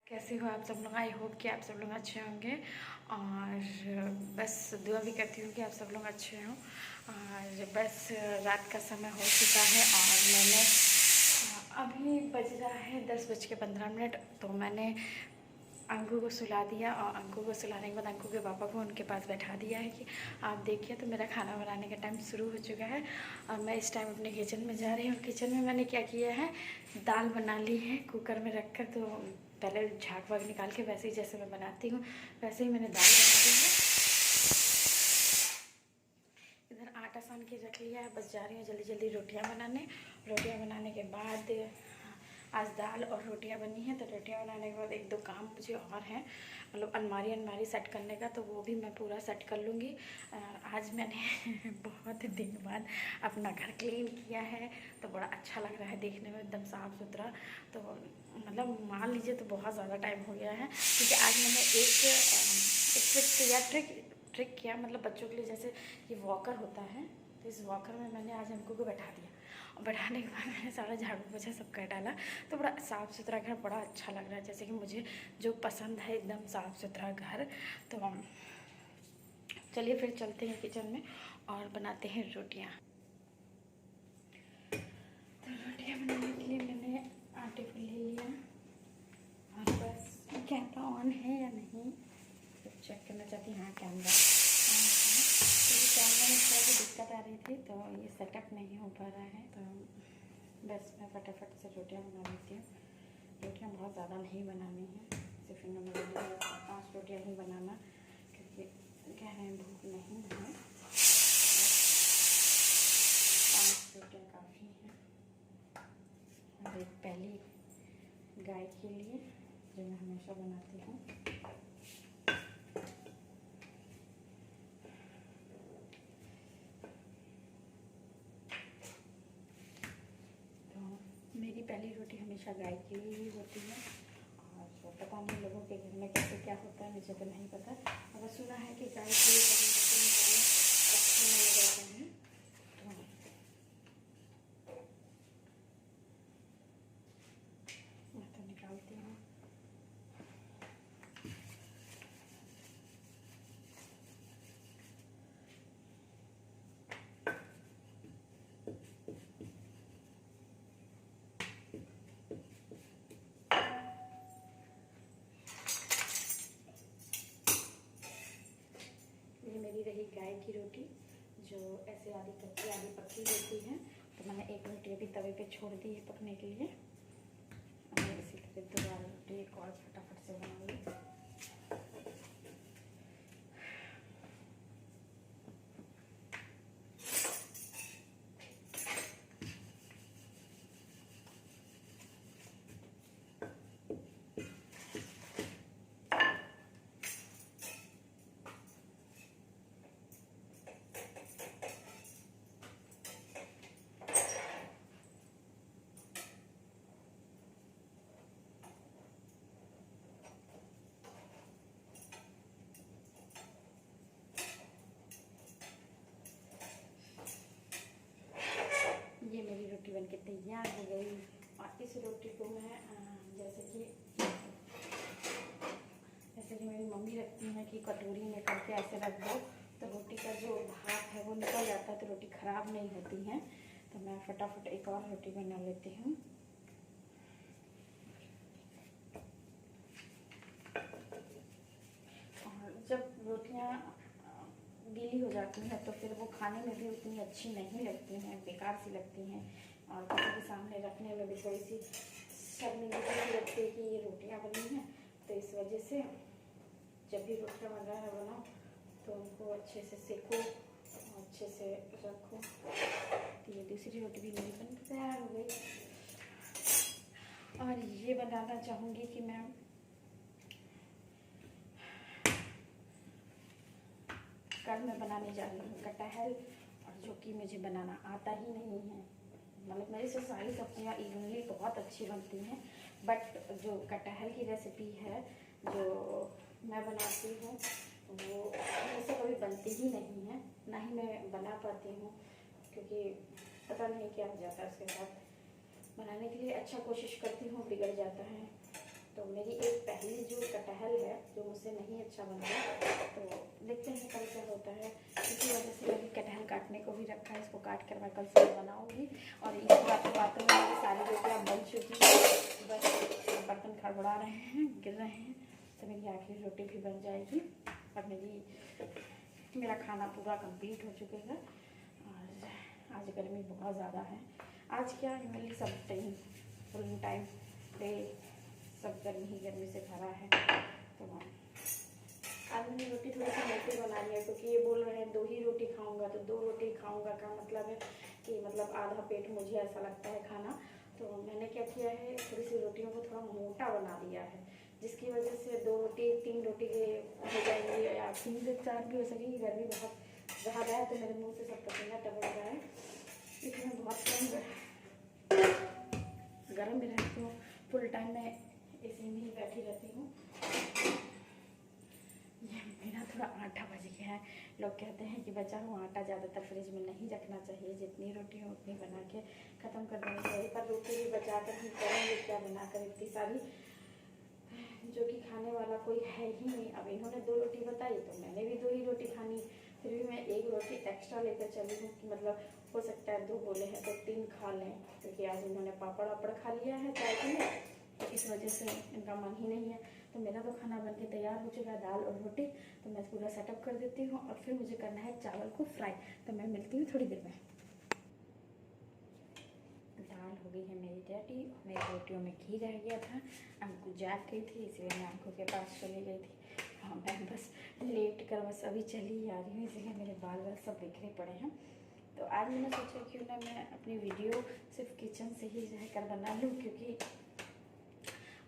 कैसे हो आप सब लोग। आई होप कि आप सब लोग अच्छे होंगे और बस दुआ भी करती हूँ कि आप सब लोग अच्छे हों। और बस रात का समय हो चुका है और मैंने अभी बज रहा है 10:15। तो मैंने अंकु को सुला दिया और अंकु को सुलाने के बाद अंकु के पापा को उनके पास बैठा दिया है कि आप देखिए। तो मेरा खाना बनाने का टाइम शुरू हो चुका है और मैं इस टाइम अपने किचन में जा रही हूँ। किचन में मैंने क्या किया है, दाल बना ली है कुकर में रख कर। तो पहले झाग वाग निकाल के वैसे ही जैसे मैं बनाती हूँ वैसे ही मैंने दाल बना दी है। इधर आटा सान के रख लिया है, बस जा रही हूँ जल्दी जल्दी रोटियाँ बनाने। रोटियाँ बनाने के बाद आज दाल और रोटियां बनी हैं। तो रोटियां बनाने के बाद एक दो काम मुझे और हैं, मतलब अलमारी सेट करने का, तो वो भी मैं पूरा सेट कर लूँगी। आज मैंने बहुत दिन बाद अपना घर क्लीन किया है तो बड़ा अच्छा लग रहा है देखने में, एकदम साफ़ सुथरा। तो मतलब मान लीजिए तो बहुत ज़्यादा टाइम हो गया है, क्योंकि आज मैंने एक ट्रिक किया, मतलब बच्चों के लिए जैसे ये वॉकर होता है, तो इस वॉकर में मैंने आज अंकु को बैठा दिया और बैठाने के बाद मैंने सारा झाड़ू पोछा सब कर डाला। तो बड़ा साफ़ सुथरा घर, बड़ा अच्छा लग रहा है, जैसे कि मुझे जो पसंद है, एकदम साफ़ सुथरा घर। तो चलिए फिर चलते हैं किचन में और बनाते हैं रोटियाँ। तो रोटियाँ बनाने के लिए मैंने आटे को ले लिया और बस कैमरा ऑन है या नहीं तो चेक करना चाहती हूँ। हाँ, कैमरा ऑन है। क्योंकि कैमरा में थोड़ा सा दिक्कत आ रही थी तो ये सेटअप नहीं हो पा रहा है। तो बस मैं फटाफट से रोटियाँ बना लेती हूँ। रोटियाँ बहुत ज़्यादा नहीं बनानी है, सिर्फ इन्होंने 5 रोटियाँ ही बनाना, क्योंकि कह रहे हैं भूख नहीं है। 5 रोटियाँ काफ़ी हैं। और एक पहली गाय के लिए जो मैं हमेशा बनाती हूँ। तो मेरी पहली रोटी हमेशा गाय के लिए ही होती है और पता नहीं लोगों के घर में कैसे क्या होता है, मुझे तो नहीं पता। अगर सुना है कि गाय के लिए अच्छे नहीं जाते हैं। तो मैं तो निकालती हूँ। ये मेरी रही गाय की रोटी, जो ऐसे आधी कच्ची आधी पक्की होती है। तो मैंने एक रोटी अभी तवे पे छोड़ दी है पकने के लिए। और इसी तरह दोबारा रोटी एक और फटाफट से बनाऊंगी। ये मेरी रोटी बनके तैयार हो गई और इस रोटी को मैं जैसे कि मेरी मम्मी रखती हैं कि कटोरी में करके ऐसे रख दो तो रोटी का जो भाप है वो निकल जाता है, तो रोटी ख़राब नहीं होती है। तो मैं फटाफट एक और रोटी बना लेती हूँ। और जब रोटियाँ गीली हो जाती हैं तो फिर वो खाने में भी उतनी अच्छी नहीं लगती हैं, बेकार सी लगती हैं। और किसी के सामने रखने में भी थोड़ी सी शर्मिंदगी लगती है कि ये रोटियाँ बनी हैं। तो इस वजह से जब भी रोटियाँ बन रहा है बनाओ तो उनको अच्छे से सेको और अच्छे से रखो। तो ये दूसरी रोटी भी मेरी बन तैयार हो गई। और ये बताना चाहूँगी कि मैं कल मैं बनाने जा रही हूँ कटहल, और जो कि मुझे बनाना आता ही नहीं है। मतलब मेरे से सारी सब्जियाँ इवनली बहुत अच्छी बनती हैं, बट जो कटहल की रेसिपी है जो मैं बनाती हूँ वो मुझसे कभी बनती ही नहीं है, ना ही मैं बना पाती हूँ, क्योंकि पता नहीं क्या हो जाता है उसके साथ। बनाने के लिए अच्छा कोशिश करती हूँ, बिगड़ जाता है। तो मेरी एक ये जो कटहल है जो मुझसे नहीं अच्छा बनता, तो देखते हैं कल क्या होता है। इसी वजह से मैंने कटहल काटने को भी रखा है, इसको काट कर मैं कल सुबह बनाऊँगी। और इस बातों में मेरी सारी रोटियाँ बन चुकी हैं, बस बर्तन खड़बड़ा रहे हैं, गिर रहे हैं, तो मेरी आखिरी रोटी भी बन जाएगी और मेरा खाना पूरा कंप्लीट हो चुकेगा। और आज गर्मी बहुत ज़्यादा है, आज क्या मेरी सब टाइम फुल टाइम डे सब गर्मी से भरा है। तो आज मैंने रोटी थोड़ी सी मोटी बना ली है, क्योंकि ये बोल रहे हैं 2 ही रोटी खाऊंगा, तो 2 रोटी खाऊंगा का मतलब है कि मतलब आधा पेट मुझे ऐसा लगता है खाना। तो मैंने क्या किया है, थोड़ी सी रोटियों को थोड़ा मोटा बना दिया है, जिसकी वजह से 2 रोटी 3 रोटी के हो जाएंगी, या 3 से 4 भी हो सकेंगी। गर्मी बहुत ज़्यादा है, तो मेरे मुँह से सब पसीना टपक रहा है, इसलिए मैं बहुत कम गर्म में रहती हूँ। फुल टाइम मैं इसी में ही बैठी रहती हूँ। ये मेरा थोड़ा आटा बच गया है। लोग कहते हैं कि बचा हुआ आटा ज़्यादातर फ्रिज में नहीं रखना चाहिए, जितनी रोटी हो उतनी बना के ख़त्म कर देनी चाहिए। पर रोटी भी बचा कर हम करेंगे क्या बनाकर इतनी सारी, जो कि खाने वाला कोई है ही नहीं। अब इन्होंने 2 रोटी बताई तो मैंने भी 2 ही रोटी खानी, फिर भी मैं 1 रोटी एक्स्ट्रा लेकर चली हूँ कि मतलब हो सकता है 2 बोले हैं तो 3 खा लें, क्योंकि आज इन्होंने पापड़ वापड़ खा लिया है चाय के लिए, तो इस वजह से इनका मन ही नहीं है। तो मेरा तो खाना बनके तैयार हो चुका है, दाल और रोटी, तो मैं पूरा सेटअप कर देती हूँ और फिर मुझे करना है चावल को फ्राई। तो मैं मिलती हूँ थोड़ी देर में। दाल हो गई है मेरी रेडी, मेरी रोटियों में घी रह गया था, अंकु जाग गई थी इसलिए मैं अंकु के पास चली गई थी। हाँ, मैं बस लेट कर बस अभी चली आ रही हूँ, इसलिए मेरे बाल वाल सब बिखरे पड़े हैं। तो आज मैंने सोचा क्यों ना मैं अपनी वीडियो सिर्फ किचन से ही रह कर बना लूँ, क्योंकि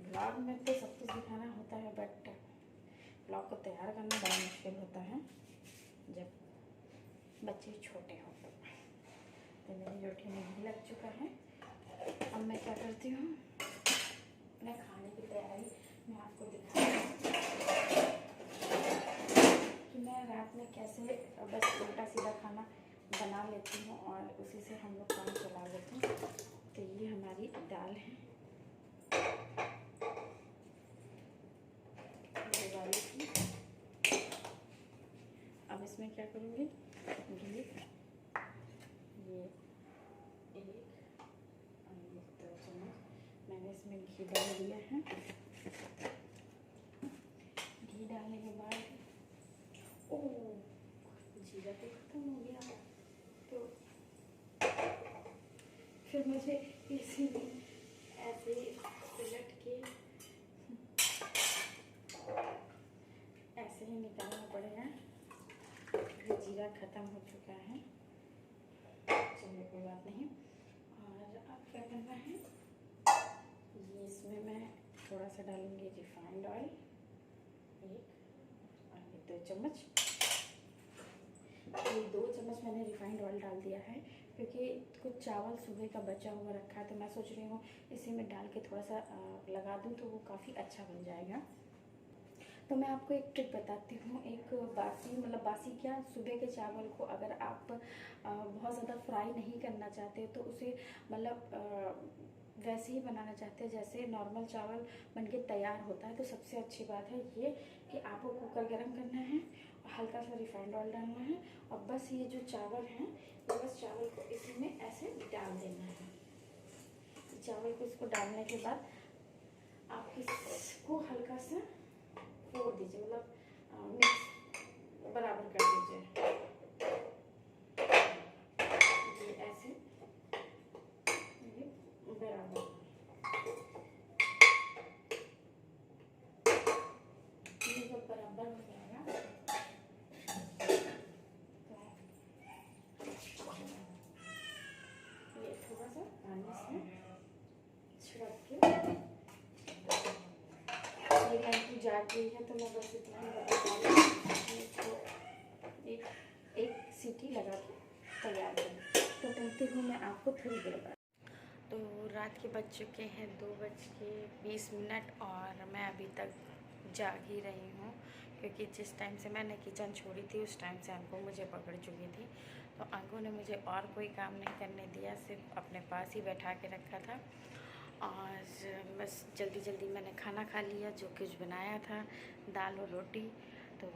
ब्लॉग में तो सब कुछ दिखाना होता है, बट ब्लॉग को तैयार करना बड़ा मुश्किल होता है जब बच्चे छोटे हों। तो मेरी रोटी में घी लग चुका है। अब मैं क्या करती हूँ, अपने खाने की तैयारी मैं आपको दिखाती हूँ कि मैं रात में कैसे बस उल्टा सीधा खाना बना लेती हूँ और उसी से हम लोग काम चला लेते हैं। तो ये हमारी दाल है वाली थी। अब इसमें क्या करूँगी, घी, ये 1 और ये 2 चम्मच मैंने इसमें घी डाल दिया है। घी डालने के बाद जीरा तो खत्म हो गया, तो फिर मुझे इसी में ऐसे उलट के ऐसे ही निकालना पड़ेगा। जीरा ख़त्म हो चुका है, चलिए कोई बात नहीं। और अब क्या करना है, ये इसमें मैं थोड़ा सा डालूँगी रिफाइंड ऑयल, 1 और ये 2 चम्मच। ये 2 चम्मच मैंने रिफाइंड ऑयल डाल दिया है, क्योंकि कुछ चावल सुबह का बचा हुआ रखा है, तो मैं सोच रही हूँ इसी में डाल के थोड़ा सा लगा दूँ तो वो काफ़ी अच्छा बन जाएगा। तो मैं आपको एक ट्रिक बताती हूँ, एक बासी क्या, सुबह के चावल को अगर आप बहुत ज़्यादा फ्राई नहीं करना चाहते तो उसे वैसे ही बनाना चाहते हैं जैसे नॉर्मल चावल बनके तैयार होता है, तो सबसे अच्छी बात है ये कि आपको कुकर गरम करना है, हल्का सा रिफाइंड ऑयल डालना है और बस ये जो चावल हैं तो बस चावल को इसी में ऐसे डाल देना है। चावल को इसको डालने के बाद आप इसको हल्का सा फोड़ दीजिए, मतलब मिक्स बराबर कर दीजिए, ये ऐसे ये बराबर, ये जब बराबर हो जाएगा तो ये थोड़ा सा पानी से छिड़क के, मेरी आंटी जाग गई है तो मैं बस इतना ही बता रही हूँ, एक सीटी लगा के तैयार करूँ। तो कहती हूँ मैं आपको थोड़ी देर बाद। तो रात के बज चुके हैं 2:20 और मैं अभी तक जाग ही रही हूँ, क्योंकि जिस टाइम से मैंने किचन छोड़ी थी उस टाइम से अंकु मुझे पकड़ चुकी थी। तो अंकु ने मुझे और कोई काम नहीं करने दिया, सिर्फ अपने पास ही बैठा के रखा था और बस जल्दी जल्दी मैंने खाना खा लिया, जो कुछ बनाया था, दाल और रोटी। तो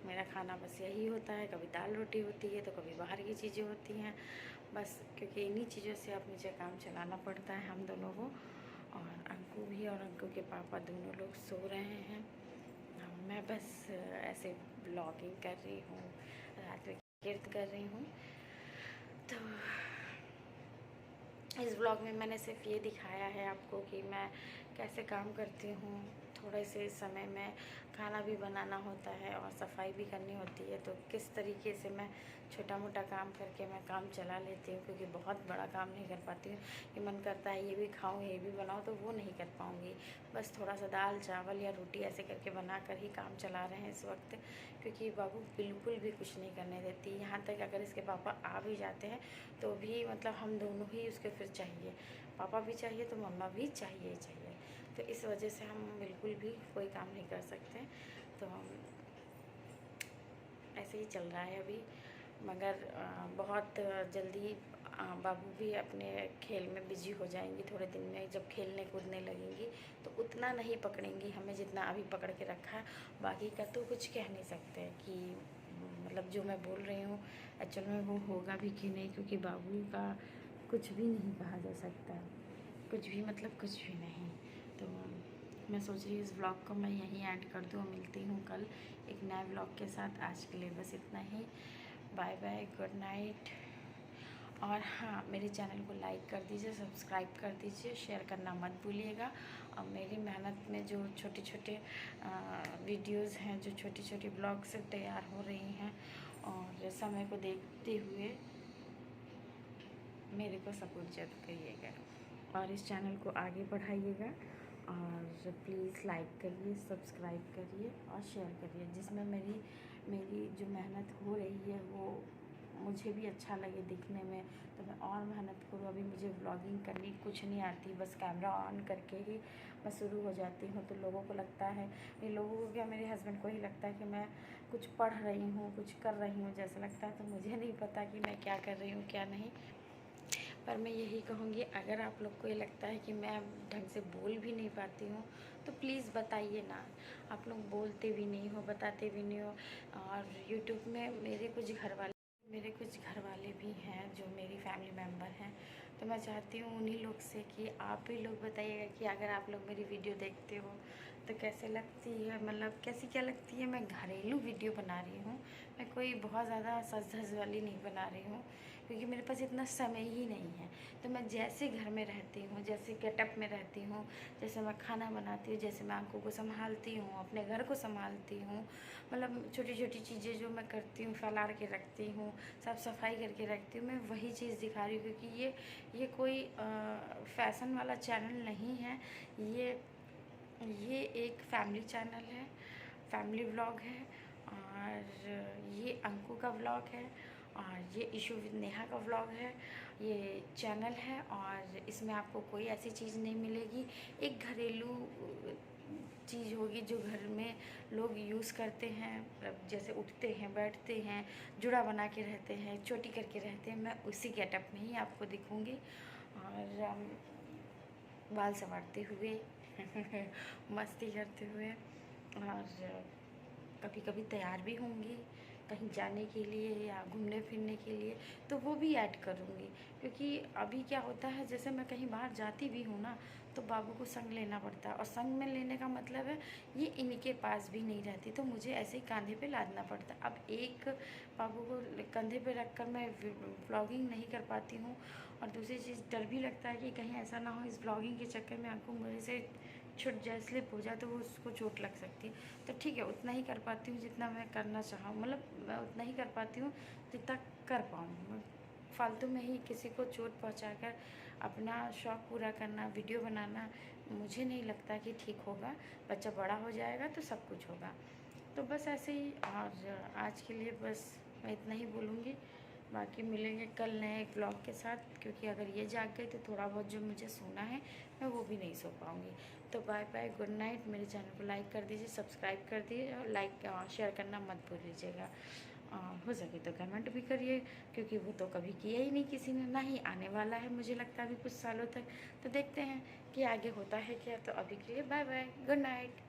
मेरा खाना बस यही होता है, कभी दाल रोटी होती है तो कभी बाहर की चीज़ें होती हैं, बस क्योंकि इन्हीं चीज़ों से अब मुझे काम चलाना पड़ता है हम दोनों को। और अंकु भी और अंकु के पापा दोनों लोग सो रहे हैं। मैं बस ऐसे ब्लॉगिंग कर रही हूँ, रात में कीर्त कर रही हूँ। तो इस ब्लॉग में मैंने सिर्फ ये दिखाया है आपको कि मैं कैसे काम करती हूँ। थोड़े से समय में खाना भी बनाना होता है और सफाई भी करनी होती है, तो किस तरीके से मैं छोटा मोटा काम करके मैं काम चला लेती हूँ, क्योंकि बहुत बड़ा काम नहीं कर पाती हूँ कि मन करता है ये भी खाऊँ ये भी बनाऊँ, तो वो नहीं कर पाऊँगी। बस थोड़ा सा दाल चावल या रोटी ऐसे करके बना कर ही काम चला रहे हैं इस वक्त, क्योंकि बाबू बिल्कुल भी कुछ नहीं करने देती। यहाँ तक अगर इसके पापा आ भी जाते हैं तो भी मतलब हम दोनों ही उसके फिर चाहिए, पापा भी चाहिए तो मम्मा भी चाहिए ही चाहिए। तो इस वजह से हम बिल्कुल भी कोई काम नहीं कर सकते। तो ऐसे ही चल रहा है अभी, मगर बहुत जल्दी बाबू भी अपने खेल में बिजी हो जाएंगी। थोड़े दिन में जब खेलने कूदने लगेंगी तो उतना नहीं पकड़ेंगी हमें जितना अभी पकड़ के रखा है। बाकी का तो कुछ कह नहीं सकते कि मतलब जो मैं बोल रही हूँ एक्चुअल में वो होगा भी कि नहीं, क्योंकि बाबू का कुछ भी नहीं कहा जा सकता, कुछ भी मतलब कुछ भी नहीं। तो मैं सोच रही हूँ इस ब्लॉग को मैं यहीं ऐड कर दूँ। मिलती हूँ कल एक नए ब्लॉग के साथ। आज के लिए बस इतना ही। Bye bye, good night. और हाँ, मेरे चैनल को लाइक कर दीजिए, सब्सक्राइब कर दीजिए, शेयर करना मत भूलिएगा। और मेरी मेहनत में जो छोटे छोटे वीडियोस हैं, जो छोटी छोटी ब्लॉग से तैयार हो रही हैं, और समय को देखते हुए मेरे को सपोर्ट जरूर करिएगा और इस चैनल को आगे बढ़ाइएगा। और प्लीज़ लाइक करिए, सब्सक्राइब करिए और शेयर करिए, जिसमें मेरी जो मेहनत हो रही है वो मुझे भी अच्छा लगे दिखने में, तो मैं और मेहनत करूँ। अभी मुझे व्लॉगिंग करनी कुछ नहीं आती, बस कैमरा ऑन करके ही मैं शुरू हो जाती हूँ। तो लोगों को लगता है, ये लोगों को क्या, मेरे हस्बैंड को ही लगता है कि मैं कुछ पढ़ रही हूँ, कुछ कर रही हूँ जैसा लगता है। तो मुझे नहीं पता कि मैं क्या कर रही हूँ क्या नहीं। पर मैं यही कहूँगी, अगर आप लोग को ये लगता है कि मैं ढंग से बोल भी नहीं पाती हूँ तो प्लीज़ बताइए ना। आप लोग बोलते भी नहीं हो, बताते भी नहीं हो। और यूट्यूब में मेरे कुछ घर वाले भी हैं जो मेरी फैमिली मेम्बर हैं, तो मैं चाहती हूँ उन्हीं लोग से कि आप भी लोग बताइएगा कि अगर आप लोग मेरी वीडियो देखते हो तो कैसे लगती है, मतलब कैसी क्या लगती है। मैं घरेलू वीडियो बना रही हूँ, मैं कोई बहुत ज़्यादा सज धज वाली नहीं बना रही हूँ, क्योंकि मेरे पास इतना समय ही नहीं है। तो मैं जैसे घर में रहती हूँ, जैसे गेटअप में रहती हूँ, जैसे मैं खाना बनाती हूँ, जैसे मैं आंखों को संभालती हूँ, अपने घर को संभालती हूँ, मतलब छोटी छोटी चीज़ें जो मैं करती हूँ, फैला के रखती हूँ, साफ़ सफाई करके रखती हूँ, मैं वही चीज़ दिखा रही हूँ। क्योंकि ये कोई फैशन वाला चैनल नहीं है, ये एक फैमिली चैनल है, फैमिली व्लॉग है। और ये अंकु का व्लॉग है, और ये इशू विद नेहा का व्लॉग है, ये चैनल है। और इसमें आपको कोई ऐसी चीज़ नहीं मिलेगी। एक घरेलू चीज़ होगी जो घर में लोग यूज़ करते हैं, जैसे उठते हैं, बैठते हैं, जुड़ा बना के रहते हैं, चोटी करके रहते हैं, मैं उसी गेटअप में ही आपको दिखूँगी। और बाल संवारते हुए मस्ती करते हुए, और कभी कभी तैयार भी होंगी कहीं जाने के लिए या घूमने फिरने के लिए, तो वो भी ऐड करूँगी। क्योंकि अभी क्या होता है, जैसे मैं कहीं बाहर जाती भी हूँ ना, तो बाबू को संग लेना पड़ता है, और संग में लेने का मतलब है ये इनके पास भी नहीं रहती, तो मुझे ऐसे ही कंधे पे लादना पड़ता है। अब एक बाबू को कंधे पे रख कर मैं व्लॉगिंग नहीं कर पाती हूँ, और दूसरी चीज़ डर भी लगता है कि कहीं ऐसा ना हो इस व्लॉगिंग के चक्कर में आपको मेरे से छूट जाए, स्लिप हो जाए, तो वो उसको चोट लग सकती है। तो ठीक है, उतना ही कर पाती हूँ जितना मैं करना चाहूँ, मतलब मैं उतना ही कर पाती हूँ जितना कर पाऊँ। फालतू में ही किसी को चोट पहुँचाकर अपना शौक़ पूरा करना, वीडियो बनाना, मुझे नहीं लगता कि ठीक होगा। बच्चा बड़ा हो जाएगा तो सब कुछ होगा। तो बस ऐसे ही। और आज के लिए बस मैं इतना ही बोलूँगी, बाकी मिलेंगे कल नए एक ब्लॉग के साथ, क्योंकि अगर ये जाग गए तो थोड़ा बहुत जो मुझे सोना है मैं वो भी नहीं सो पाऊँगी। तो बाय बाय, गुड नाइट। मेरे चैनल को लाइक कर दीजिए, सब्सक्राइब कर दीजिए, और शेयर करना मत भूलिएगा। हो सके तो कमेंट भी करिए, क्योंकि वो तो कभी किया ही नहीं किसी ने, ना ही आने वाला है मुझे लगता है अभी कुछ सालों तक। तो देखते हैं कि आगे होता है क्या। तो अभी के लिए बाय बाय, गुड नाइट।